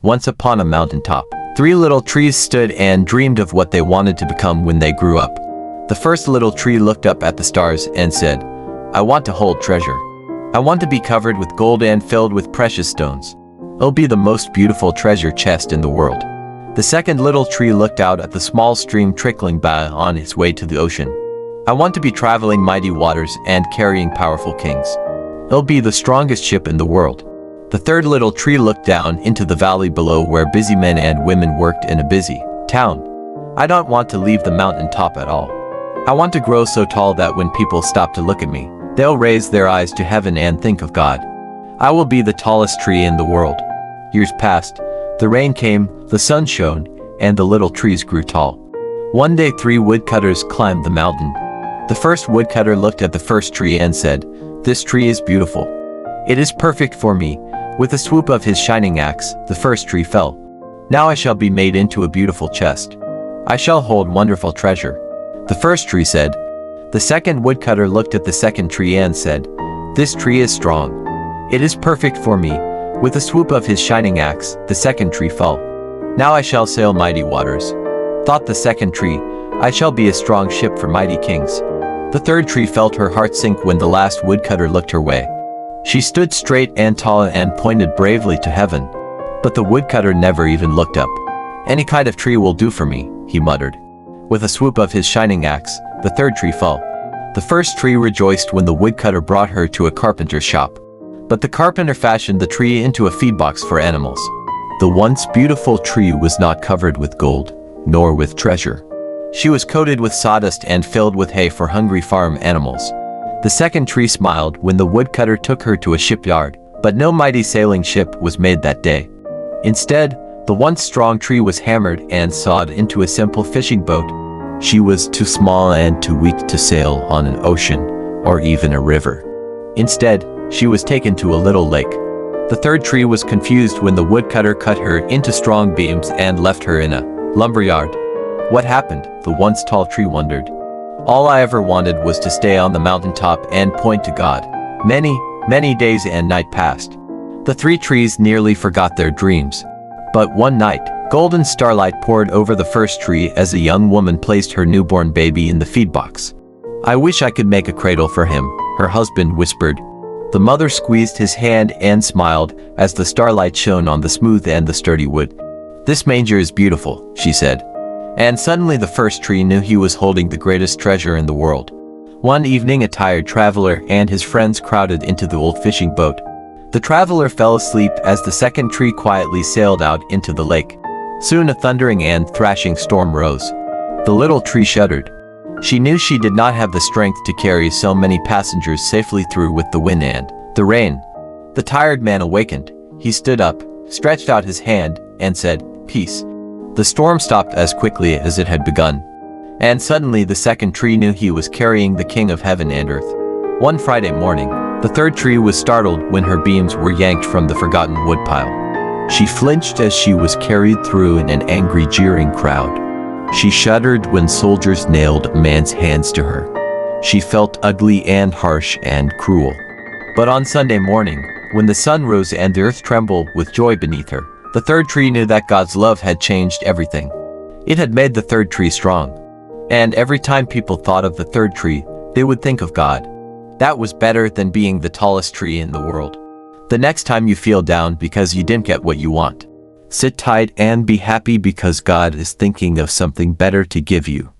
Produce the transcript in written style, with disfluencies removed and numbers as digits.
Once upon a mountaintop, three little trees stood and dreamed of what they wanted to become when they grew up. The first little tree looked up at the stars and said, "I want to hold treasure. I want to be covered with gold and filled with precious stones. It'll be the most beautiful treasure chest in the world." The second little tree looked out at the small stream trickling by on its way to the ocean. "I want to be traveling mighty waters and carrying powerful kings. It'll be the strongest ship in the world." The third little tree looked down into the valley below where busy men and women worked in a busy town. "I don't want to leave the mountain top at all. I want to grow so tall that when people stop to look at me, they'll raise their eyes to heaven and think of God. I will be the tallest tree in the world." Years passed, the rain came, the sun shone, and the little trees grew tall. One day 3 woodcutters climbed the mountain. The first woodcutter looked at the first tree and said, "This tree is beautiful. It is perfect for me." With a swoop of his shining axe, the first tree fell. "Now I shall be made into a beautiful chest. I shall hold wonderful treasure," the first tree said. The second woodcutter looked at the second tree and said, "This tree is strong. It is perfect for me." With a swoop of his shining axe, the second tree fell. "Now I shall sail mighty waters," thought the second tree. "I shall be a strong ship for mighty kings." The third tree felt her heart sink when the last woodcutter looked her way. She stood straight and tall and pointed bravely to heaven. But the woodcutter never even looked up. "Any kind of tree will do for me," he muttered. With a swoop of his shining axe, the third tree fell. The first tree rejoiced when the woodcutter brought her to a carpenter's shop. But the carpenter fashioned the tree into a feedbox for animals. The once beautiful tree was not covered with gold, nor with treasure. She was coated with sawdust and filled with hay for hungry farm animals. The second tree smiled when the woodcutter took her to a shipyard, but no mighty sailing ship was made that day. Instead, the once strong tree was hammered and sawed into a simple fishing boat. She was too small and too weak to sail on an ocean or even a river. Instead, she was taken to a little lake. The third tree was confused when the woodcutter cut her into strong beams and left her in a lumberyard. What happened? The once tall tree wondered. "All I ever wanted was to stay on the mountaintop and point to God." Many days and night passed. The 3 trees nearly forgot their dreams. But one night, golden starlight poured over the first tree as a young woman placed her newborn baby in the feedbox. "I wish I could make a cradle for him," her husband whispered. The mother squeezed his hand and smiled as the starlight shone on the smooth and the sturdy wood. "This manger is beautiful," she said. And suddenly the first tree knew he was holding the greatest treasure in the world. One evening a tired traveler and his friends crowded into the old fishing boat. The traveler fell asleep as the second tree quietly sailed out into the lake. Soon a thundering and thrashing storm rose. The little tree shuddered. She knew she did not have the strength to carry so many passengers safely through with the wind and the rain. The tired man awakened. He stood up, stretched out his hand, and said, "Peace." The storm stopped as quickly as it had begun. And suddenly the second tree knew he was carrying the King of heaven and earth. One Friday morning, the third tree was startled when her beams were yanked from the forgotten woodpile. She flinched as she was carried through in an angry, jeering crowd. She shuddered when soldiers nailed a man's hands to her. She felt ugly and harsh and cruel. But on Sunday morning, when the sun rose and the earth trembled with joy beneath her, the third tree knew that God's love had changed everything. It had made the third tree strong. And every time people thought of the third tree, they would think of God. That was better than being the tallest tree in the world. The next time you feel down because you didn't get what you want, sit tight and be happy because God is thinking of something better to give you.